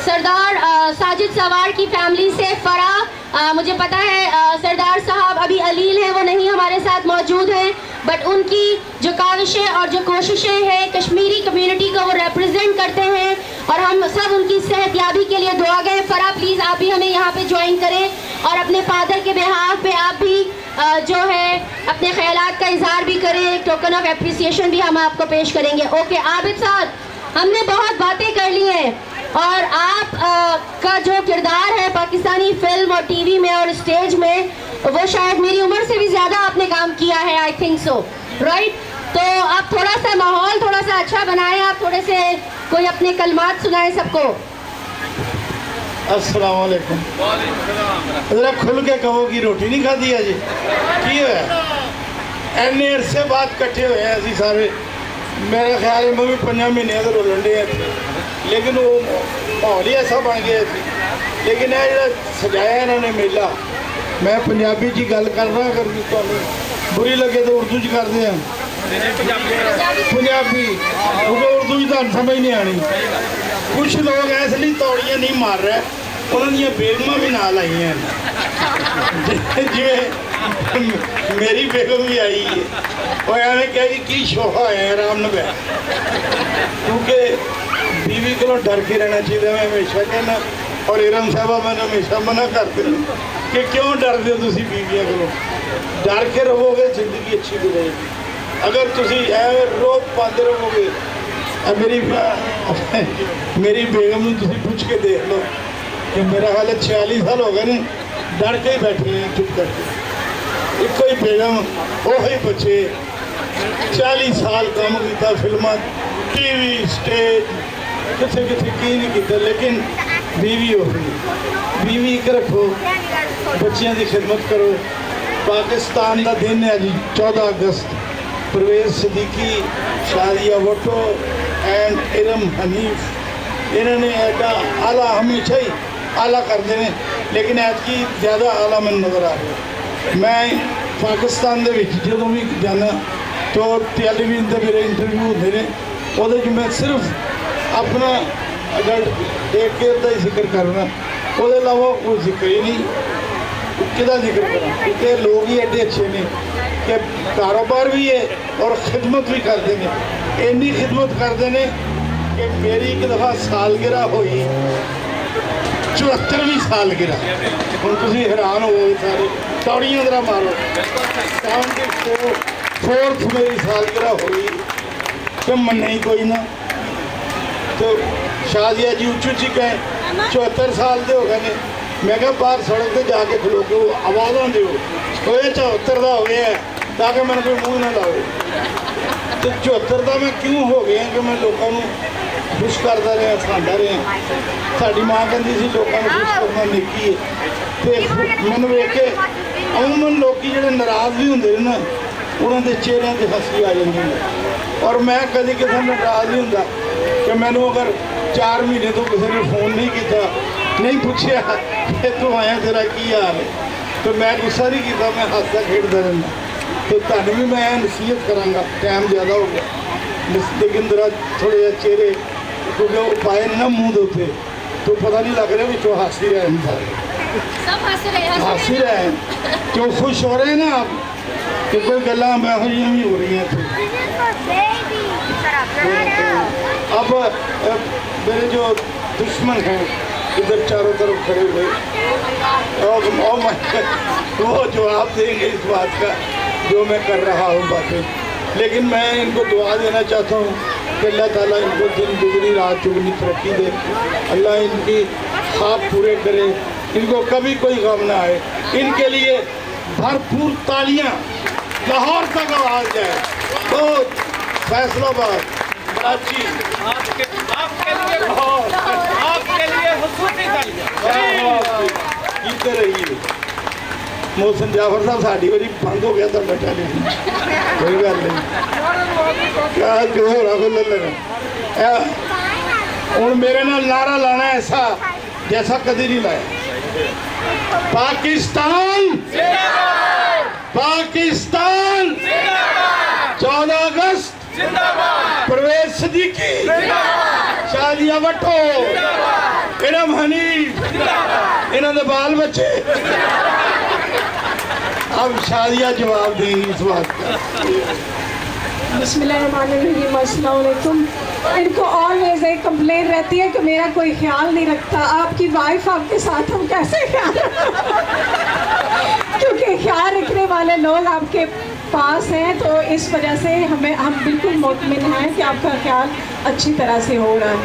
सरदार साजिद सवार की फैमिली से फरा। मुझे पता है सरदार साहब अभी अलील हैं, वो नहीं हमारे साथ मौजूद हैं, बट उनकी जो काविशें और जो कोशिशें हैं कश्मीरी कम्युनिटी को वो रिप्रेजेंट करते हैं और हम सब उनकी सेहतयाबी के लिए दुआ गए। फरा प्लीज़ आप भी हमें यहाँ पे ज्वाइन करें और अपने फादर के बिहाफ पे आप भी जो है अपने ख्यालात का इजहार भी करें। एक टोकन ऑफ एप्रिसिएशन भी हम आपको पेश करेंगे। ओके आबिद साहब, हमने बहुत बातें कर ली हैं और आप का जो किरदार है पाकिस्तानी फिल्म और टीवी में और स्टेज में, वो शायद मेरी उम्र से भी ज़्यादा आपने काम किया है, आई थिंक सो, राइट? तो आप थोड़ा सा माहौल थोड़ा सा अच्छा बनाएं, आप थोड़े से कोई अपने कलमात सुनाएं सबको। अस्सलाम वालेकुम। जरा खुल के कहो कि रोटी नहीं खाधी है जी की है एने अरसे बाद कट्ठे हुए हैं असी सारे। मेरा ख्याल है मैं भी 5 महीने तो रोलन डे लेकिन वो माहौल ही ऐसा बन गया थी। लेकिन यह जो सजाया इन्होंने मेला, मैं पंजाबी जी गल कर रहा, अगर तो बुरी लगे तो उर्दू च करते हैं पंजाबी, क्योंकि उर्दू भी तो समझ नहीं आनी। कुछ लोग इसलिए तौड़ियाँ नहीं मार रहे, उन्होंने बेगमां भी नाल आई हैं जिमें मेरी बेगम भी आई है। और एवं कह कि शोभा है आराम न बै, क्योंकि बीवी को डर के रहना चाहिए। मैं हमेशा कहना और इरम साहबा मैंने हमेशा मना करते हैं कि क्यों डरते हो तुम बीवियों को, डर के रहोगे जिंदगी अच्छी गुजरेगी। अगर तुम एवं रोक पाते रहोगे, मेरी बेगम ने तुम पूछ के देख लो कि मेरा हाल 46 साल हो गए ने, डर के ही बैठे हैं चुप करके। एक ही बेगम वही बच्चे 40 साल काम किया, फिल्म टीवी स्टेज कितने कितने की नहीं किया, लेकिन बीवी हो गई। बीवी एक रखो, बच्चों की खिदमत करो। पाकिस्तान का दिन है जी 14 अगस्त। परवेज सिद्दीकी, शादिया भुट्टो एंड इरम हनीफ, इन्होंने एडा आला हमेशा ही आला करते हैं, लेकिन ऐतकी ज़्यादा आला मैं नज़र आ रहा। मैं पाकिस्तान के जो भी जाना तो टैलीविजन से मेरे इंटरव्यू होते हैं, वो मैं सिर्फ अपना अडल्ट डे केयर का ही जिक्र करना, वो अलावा कोई जिक्र ही नहीं। किदा जिक्र करा, क्योंकि लोग ही एडे अच्छे ने कि कारोबार भी है और खिदमत भी करते हैं। इन्नी खिदमत करते हैं कि मेरी एक दफ़ा सालगिरह हुई, 74वीं सालगिरह। हम तुम हैरान हो सारे, तौड़ियाँ जरा मारो। 74th मेरी सालगिरह हुई तो मन ही कोई ना। तो शादिया जी उच्ची उच्ची कहें 74 साल के हो गए। मैं क्या बाहर सड़क पर जाके खलो के आवाज़ा दो 74 का हो गया है, ताकि मैंने कोई मुँह ना लाओ। तो 74 का मैं क्यों हो गया कि मैं लोगों को खुश करता रहा, हसाता रहा। साड़ी माँ कहती थी लोगों को खुश करना नेकी है। तो मैंने वेख के अमूमन लोग जो नाराज़ भी होंगे ना, उन्होंने चेहरों से हंसी आ जाती है। और मैं कभी किसी नाराज़ नहीं होंगे कि मैंने अगर 4 महीने तो किसी ने फोन नहीं किया, नहीं पूछा कि तू आया तेरा की हाल है, तो मैं गुस्सा नहीं किया, मैं हंसता खेडता रहना। तो तुहानू भी मैं नसीहत कराँगा, टाइम ज़्यादा हो गया, लेकिन जरा थोड़े जे चेहरे, क्योंकि वो पाए ना मुँह देते तो पता नहीं लग रहा भी हंस ही रहे हैं सारे, हंस ही रहे हैं। क्यों खुश हो रहे हैं ना आप कि कोई गल्लां एहो जिहियां भी हो रही हैं। अब मेरे जो दुश्मन हैं इधर चारों तरफ खड़े हुए, और वो जवाब देंगे इस बात का जो मैं कर रहा हूँ बातें। लेकिन मैं इनको दुआ देना चाहता हूँ कि अल्लाह ताला इनको दिन दुगनी रात चुगनी तरक्की दे, अल्लाह इनकी ख्वाब पूरे करे, इनको कभी कोई गम ना आए। इनके लिए भरपूर तालियां लाहौर तक आवाज जाए। बहुत फैसलाबाद, कराची, आपके लिए खुसूसी तालियां जीते रहिए। मोहसिन जाफर साहब साड़ी बारी बंद हो गया तो बैठा नहीं, कोई गल नहीं, क्या जो हो रहा को लगा। हूँ मेरे नाल नारा लाना ऐसा जैसा कभी नहीं लाया। पाकिस्तान पाकिस्तान 14 अगस्त परवेज सिद्दीकी, शादिया भुट्टो, इरम हनीफ, इन्हों के बाल बच्चे। अब शादिया जवाब देंगी इस बात का। बिस्मिल्लाहिर्रहमानिर्रहीम, अस्सलाम वालेकुम। इनको ऑलवेज एक कंप्लेन रहती है कि मेरा कोई ख्याल नहीं रखता। आपकी वाइफ आपके साथ हम कैसे ख्याल क्योंकि ख्याल रखने वाले लोग आपके पास हैं, तो इस वजह से हम बिल्कुल मुतमिन हैं कि आपका ख्याल अच्छी तरह से हो रहा है।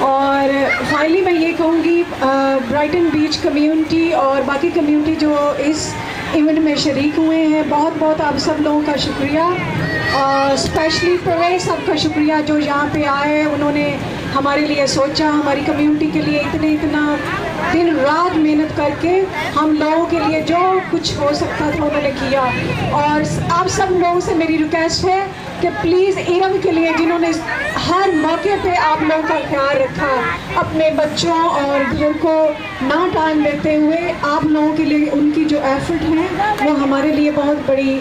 और फाइनली मैं ये कहूँगी ब्राइटन बीच कम्युनिटी और बाकी कम्युनिटी जो इस इवेंट में शरीक हुए हैं, बहुत बहुत आप सब लोगों का शुक्रिया। स्पेशली प्रवेश साहब का शुक्रिया जो यहाँ पे आए, उन्होंने हमारे लिए सोचा, हमारी कम्युनिटी के लिए इतना दिन रात मेहनत करके हम लोगों के लिए जो कुछ हो सकता था उन्होंने किया। और आप सब लोगों से मेरी रिक्वेस्ट है कि प्लीज़ इरम के लिए जिन्होंने हर मौके पे आप लोगों का ख्याल रखा, अपने बच्चों और घर को ना टाइम देते हुए आप लोगों के लिए उनकी जो एफर्ट है वो हमारे लिए बहुत बड़ी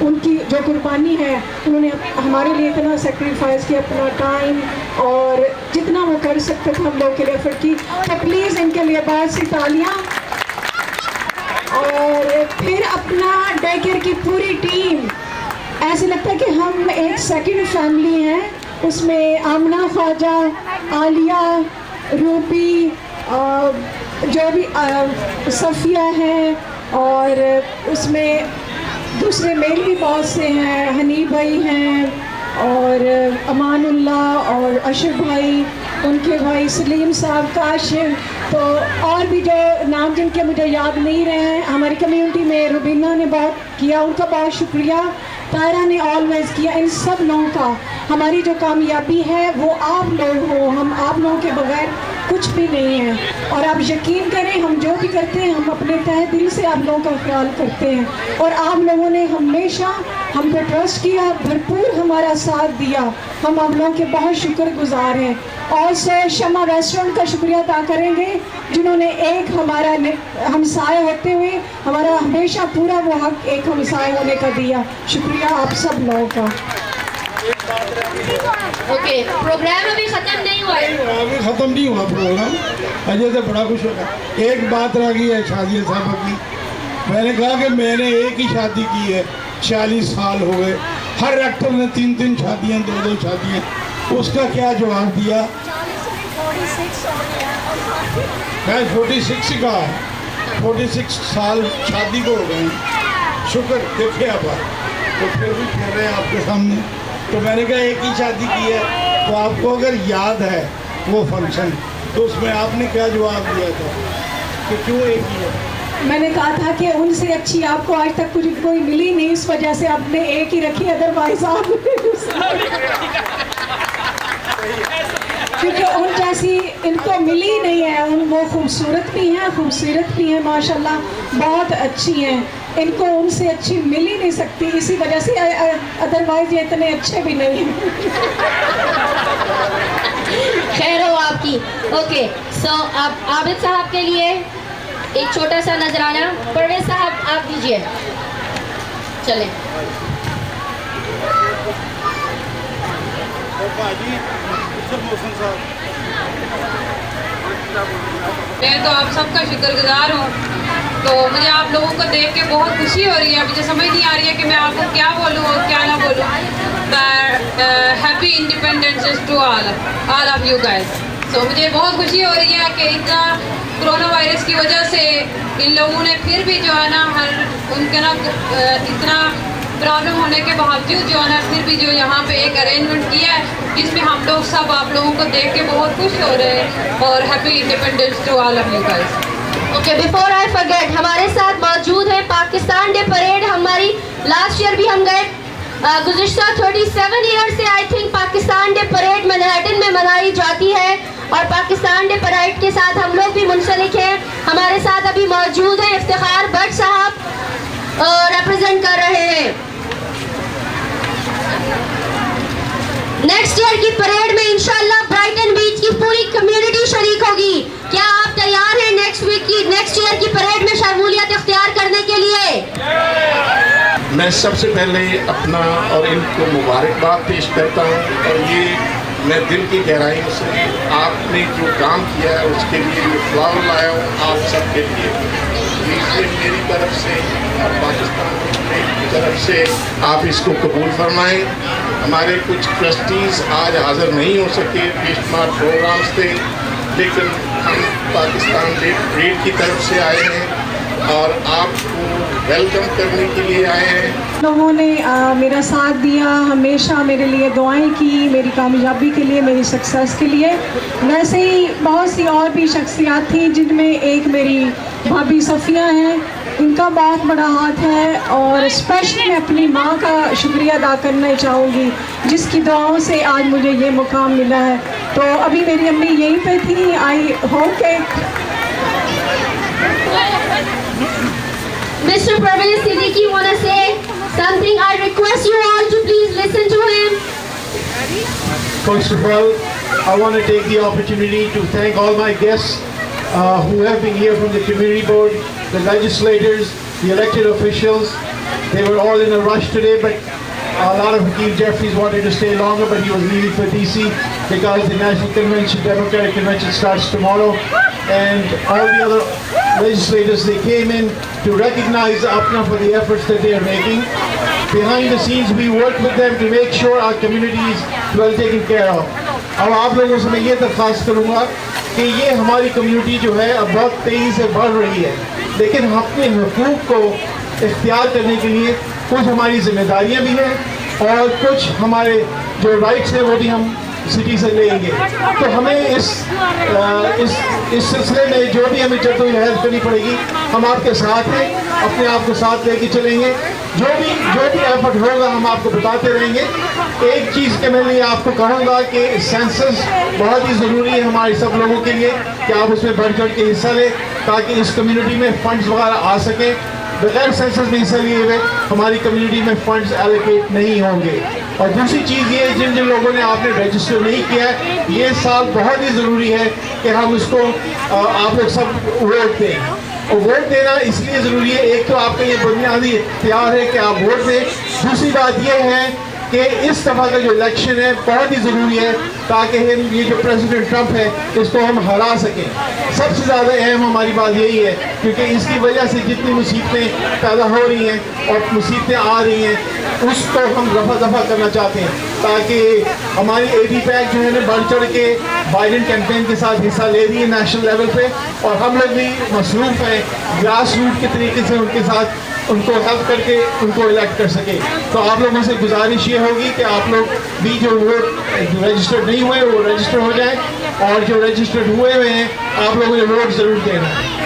उनकी जो कुर्बानी है, उन्होंने हमारे लिए इतना सेक्रीफाइस किया, अपना टाइम और जितना वो कर सकते थे हम लोगों के लिए एफर्ट की। तो प्लीज़ इनके लिए बहुत सी तालियाँ। और फिर अपना डे केयर की पूरी टीम, ऐसे लगता है कि हम एक सेकंड फैमिली हैं। उसमें आमना ख्वाजा, आलिया, रूबी, जो भी सफ़िया हैं, और उसमें दूसरे मेल भी बहुत से हैं, हनी भाई हैं और अमानुल्ला और अशरफ भाई, उनके भाई सलीम साहब, काशिफ, तो और भी जो नाम जिनके मुझे याद नहीं रहे हैं। हमारी कम्युनिटी में रुबीना ने बहुत किया, उनका बहुत शुक्रिया। तारा ने ऑलवेज किया। इन सब लोगों का हमारी जो कामयाबी है वो आप लोग हो, हम आप लोगों के बगैर कुछ भी नहीं है। और आप यकीन करें, हम जो भी करते हैं हम अपने तहे दिल से आप लोगों का ख्याल करते हैं। और आप लोगों ने हमेशा हम पे ट्रस्ट किया, भरपूर हमारा साथ दिया, हम आप लोगों के बहुत शुक्रगुजार हैं। और से शमा रेस्टोरेंट का शुक्रिया अदा करेंगे जिन्होंने एक हमारा हमसाय होते हुए हमारा हमेशा पूरा वो हक एक हमसाय होने का दिया। शुक्रिया आप सब लोगों का। ओके, प्रोग्राम अभी खत्म नहीं हुआ है। अभी खत्म नहीं हुआ प्रोग्राम, अजय से बड़ा कुछ होगा। एक बात रह गई है शादी साहब की। मैंने कहा कि मैंने एक ही शादी की है, 40 साल हो गए। हर एक्टर ने 3-3 शादियाँ, 2-2 शादियाँ। उसका क्या जवाब दिया? 46 का 46 साल शादी को हो गए। शुक्र देखे आप, तो फिर भी कह रहे हैं आपके सामने। तो मैंने कहा एक ही शादी की है, तो आपको अगर याद है वो फंक्शन, तो उसमें आपने क्या जवाब दिया था कि क्यों एक ही है? मैंने कहा था कि उनसे अच्छी आपको आज तक कुछ कोई मिली नहीं, इस वजह से आपने एक ही रखी, अदरवाइज आप क्योंकि उन जैसी इनको मिली नहीं है। वो खूबसूरत भी हैं, माशाल्लाह बहुत अच्छी हैं, इनको उनसे अच्छी मिल ही नहीं सकती, इसी वजह से अदरवाइज ये इतने अच्छे भी नहीं हैं। खैर हो आपकी। ओके, सो अब आबिद साहब के लिए एक छोटा सा नजराना। परवेज साहब आप दीजिए, चलें। मैं तो आप सबका शुक्रगुजार हूँ। तो मुझे आप लोगों को देख के बहुत खुशी हो रही है। मुझे समझ नहीं आ रही है कि मैं आपको क्या बोलूँ और क्या ना बोलूँ। Happy independence to all of you guys. तो मुझे बहुत खुशी हो रही है कि इतना कोरोना वायरस की वजह से इन लोगों ने फिर भी जो है ना उनके ना इतना प्रॉब्लम होने के बावजूद जो है ना फिर भी जो यहाँ पे एक अरेंजमेंट किया है जिसमें हम लोग सब आप लोगों को देख के बहुत खुश हो रहे हैं। और happy independence to all of you guys. Okay, before I forget, हमारे साथ मौजूद है पाकिस्तान डे परेड। हमारी लास्ट ईयर भी हम गए, गुज़िश्ता 37 ईयर से I think Pakistan day parade Manhattan में मनाई जाती है। और पाकिस्तान डे परेड के साथ हम लोग भी मुंसलिक हैं। हमारे साथ अभी मौजूद है इफ्तिखार भट्ट साहब, रिप्रेजेंट कर रहे हैं। नेक्स्ट ईयर की परेड में इंशाल्लाह ब्राइटन बीच की पूरी कम्युनिटी शरीक होगी। क्या आप तैयार हैं नेक्स्ट ईयर की परेड में शमूलियत इख्तियार करने के लिए? मैं सबसे पहले अपना और इनको मुबारकबाद पेश करता हूँ। और ये मैं दिल की गहराइयों से आपने जो काम किया है उसके लिए फ्लावर लाया हूँ आप सबके लिए। इसलिए मेरी तरफ से और पाकिस्तान की तरफ से आप इसको कबूल फरमाएं। हमारे कुछ ट्रस्टीज़ आज हाज़िर नहीं हो सके, बेशुमार प्रोग्राम्स थे, लेकिन हम पाकिस्तान रीड की तरफ से आए हैं और आपको वेलकम करने के लिए आए हैं। लोगों ने मेरा साथ दिया, हमेशा मेरे लिए दुआएं की, मेरी कामयाबी के लिए, मेरी सक्सेस के लिए। वैसे ही बहुत सी और भी शख्सियात थी, जिनमें एक मेरी भाभी सफ़िया हैं, इनका बहुत बड़ा हाथ है। और स्पेशली मैं अपनी माँ का शुक्रिया अदा करना चाहूँगी, जिसकी दुआओं से आज मुझे ये मुकाम मिला है। तो अभी मेरी अम्मी यहीं पे थी, आई होप के Mr. Parvez Siddiqui want to say something. I request you all to please listen to him. First of all, I want to take the opportunity to thank all my guests who have been here from the community board, the legislators, the elected officials. They were all in a rush today, but a lot of Hakeem Jeffries wanted to stay longer, but he was leaving for DC because the National Convention, Democratic Convention starts tomorrow. And all the other legislators, they came in to recognize APNA for the efforts that they are making. Behind the scenes, we work with them to make sure our community is well taken care of. अब आप लोगों से मैं ये दरख्वास्त करूँगा कि ये हमारी कम्युनिटी जो है अब बहुत तेज़ी से बढ़ रही है, लेकिन हम अपने हुकूक को इख्तियार करने के लिए कुछ हमारी जिम्मेदारियाँ भी हैं और कुछ हमारे जो राइट्स हैं वो भी हम सिटी से लेंगे। तो हमें इस सिलसिले में जो भी हमें जद्दोजहद करनी पड़ेगी, हम आपके साथ हैं, अपने आप को साथ लेके चलेंगे। जो भी एफर्ट होगा हम आपको बताते रहेंगे। एक चीज़ के मैं लिए आपको कहूँगा कि सेंसस बहुत ही ज़रूरी है हमारे सब लोगों के लिए कि आप उसमें बढ़ चढ़ के हिस्सा लें, ताकि इस कम्युनिटी में फंड्स वगैरह आ सकें। बगैर सेंसस में हिस्सा लिए हुए हमारी कम्युनिटी में फंड्स एलोकेट नहीं होंगे। और दूसरी चीज़ ये, जिन जिन लोगों ने आपने रजिस्टर नहीं किया है, ये साल बहुत ही ज़रूरी है कि हम उसको आप लोग सब वोट दें। और वोट देना इसलिए ज़रूरी है, एक तो आपका ये बुनियादी इख्तियार है कि आप वोट दें, दूसरी बात ये है कि इस दफ़ा का जो इलेक्शन है बहुत ही ज़रूरी है ताकि ये जो प्रेसिडेंट ट्रंप है इसको हम हरा सकें। सबसे ज़्यादा अहम हमारी बात यही है, क्योंकि इसकी वजह से जितनी मुसीबतें पैदा हो रही हैं और मुसीबतें आ रही हैं उसको हम रफा दफा करना चाहते हैं, ताकि हमारी APPAC जो है ना बढ़ चढ़ के बाइडेन कैंपेन के साथ हिस्सा ले रही है नेशनल लेवल पे, और हम लोग भी मसरूफ़ हैं ग्रास रूट के तरीके से उनके साथ उनको हेल्प करके उनको इलेक्ट कर सके। तो आप लोगों से गुजारिश ये होगी कि आप लोग भी जो वोट रजिस्टर्ड नहीं हुए वो रजिस्टर हो जाए, और जो रजिस्टर्ड हुए हैं आप लोगों ने वोट ज़रूर देना है।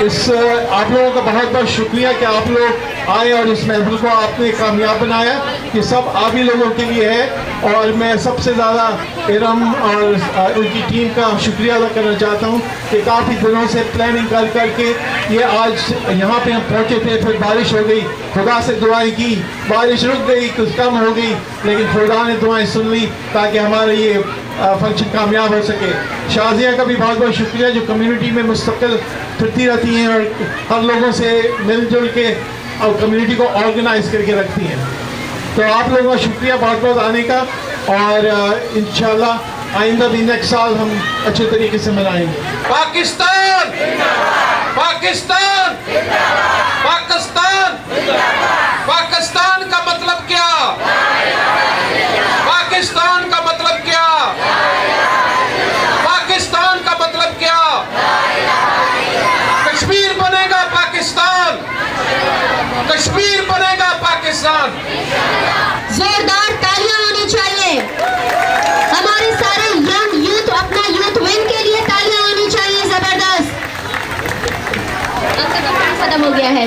आप लोगों का बहुत बहुत शुक्रिया कि आप लोग आए और इस महफिल को आपने कामयाब बनाया। ये सब आप ही लोगों के लिए है, और मैं सबसे ज़्यादा इरम और उनकी टीम का शुक्रिया अदा करना चाहता हूँ कि काफ़ी दिनों से प्लानिंग कर करके ये आज यहाँ पे हम पहुँचे थे। फिर बारिश हो गई, खुदा से दुआएं की, बारिश रुक गई, कुछ कम हो गई, लेकिन खुदा ने दुआएं सुन ली ताकि हमारा ये फंक्शन कामयाब हो सके। शाजिया का भी बहुत बहुत शुक्रिया जो कम्युनिटी में मुस्तकिल फिरती रहती हैं और हर लोगों से मिलजुल के और कम्युनिटी को ऑर्गेनाइज करके रखती हैं। तो आप लोगों का शुक्रिया बहुत बहुत आने का, और इंशाल्लाह आइंदा भी नेक्स्ट साल हम अच्छे तरीके से मनाएंगे। पाकिस्तान पाकिस्तान पाकिस्तान पाकिस्तान का मतलब क्या? पाकिस्तान का मतलब क्या? पाकिस्तान का मतलब क्या? कश्मीर बनेगा पाकिस्तान, कश्मीर बनेगा पाकिस्तान। जोरदार तालियां होनी चाहिए हमारे सारे यंग यूथ, अपना यूथ विंग के लिए तालियां होनी चाहिए जबरदस्त। आपका तो खत्म हो गया है।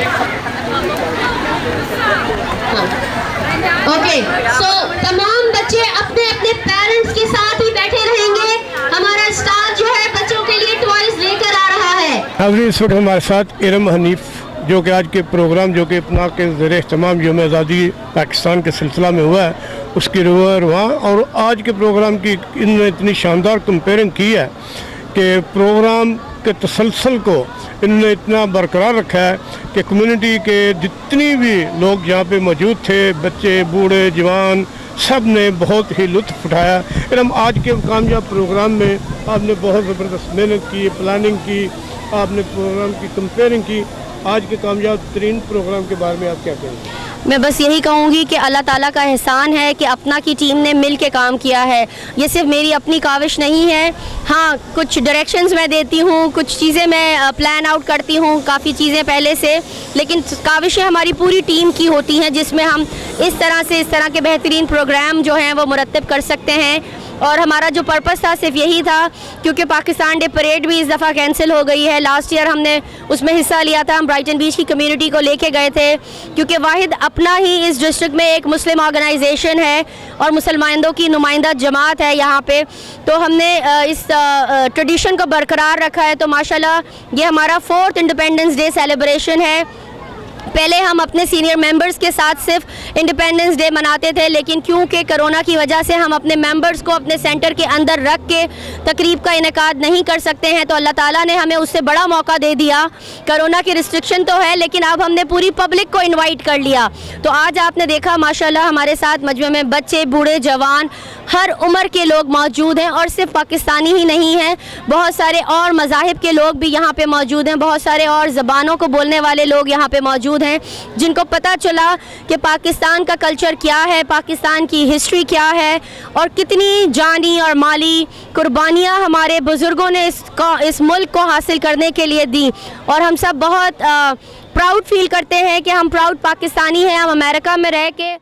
ओके, सो तमाम बच्चे अपने अपने पेरेंट्स के साथ ही बैठे रहेंगे। हमारा स्टाफ जो है बच्चों के लिए टॉयज लेकर आ रहा है। नाज़रीन, इस वक्त हमारे साथ इरम हनीफ जो कि आज के प्रोग्राम जो कि अपना के ज़रिए तमाम यौम आज़ादी पाकिस्तान के सिलसिला में हुआ है उसकी वहाँ, और आज के प्रोग्राम की इन्होंने इतनी शानदार कंपेयरिंग की है कि प्रोग्राम के तसलसल को इन्होंने इतना बरकरार रखा है कि कम्युनिटी के जितनी भी लोग यहाँ पे मौजूद थे, बच्चे बूढ़े जवान, सब ने बहुत ही लुत्फ़ उठाया। फिर हम आज के कामयाब प्रोग्राम में आपने बहुत ज़बरदस्त मेहनत की, प्लानिंग की, आपने प्रोग्राम की कंपेयरिंग की, आज के कामयाब तरीन प्रोग्राम के बारे में आप क्या कहेंगे? मैं बस यही कहूँगी कि अल्लाह ताला का एहसान है कि अपना की टीम ने मिल के काम किया है। ये सिर्फ मेरी अपनी काविश नहीं है। हाँ, कुछ डायरेक्शंस मैं देती हूँ, कुछ चीज़ें मैं प्लान आउट करती हूँ, काफ़ी चीज़ें पहले से, लेकिन काविशें हमारी पूरी टीम की होती हैं जिसमें हम इस तरह के बेहतरीन प्रोग्राम जो हैं वो मुरतब कर सकते हैं। और हमारा जो पर्पस था सिर्फ यही था, क्योंकि पाकिस्तान डे परेड भी इस दफ़ा कैंसिल हो गई है। लास्ट ईयर हमने उसमें हिस्सा लिया था, हम ब्राइटन बीच की कम्युनिटी को लेके गए थे, क्योंकि वाहिद अपना ही इस डिस्ट्रिक्ट में एक मुस्लिम ऑर्गेनाइजेशन है और मुसलमानों की नुमाइंदा जमात है यहाँ पे, तो हमने इस ट्रेडिशन को बरकरार रखा है। तो माशाल्लाह ये हमारा 4th इंडिपेंडेंस डे सेलिब्रेशन है। पहले हम अपने सीनियर मेंबर्स के साथ सिर्फ इंडिपेंडेंस डे मनाते थे, लेकिन क्योंकि कोरोना की वजह से हम अपने मेंबर्स को अपने सेंटर के अंदर रख के तकरीब का इनेकाद नहीं कर सकते हैं, तो अल्लाह ताला ने हमें उससे बड़ा मौका दे दिया। कोरोना की रिस्ट्रिक्शन तो है, लेकिन अब हमने पूरी पब्लिक को इन्वाइट कर लिया। तो आज आपने देखा माशाल्लाह हमारे साथ मजमे में बच्चे, बूढ़े, जवान, हर उम्र के लोग मौजूद हैं। और सिर्फ पाकिस्तानी ही नहीं हैं, बहुत सारे और मज़ाहिब के लोग भी यहाँ पे मौजूद हैं, बहुत सारे और ज़बानों को बोलने वाले लोग यहाँ पे मौजूद हैं, जिनको पता चला कि पाकिस्तान का कल्चर क्या है, पाकिस्तान की हिस्ट्री क्या है और कितनी जानी और माली कुर्बानियाँ हमारे बुज़ुर्गों ने इस मुल्क को हासिल करने के लिए दी। और हम सब बहुत प्राउड फील करते हैं कि हम प्राउड पाकिस्तानी हैं। हम अमेरिका में रह के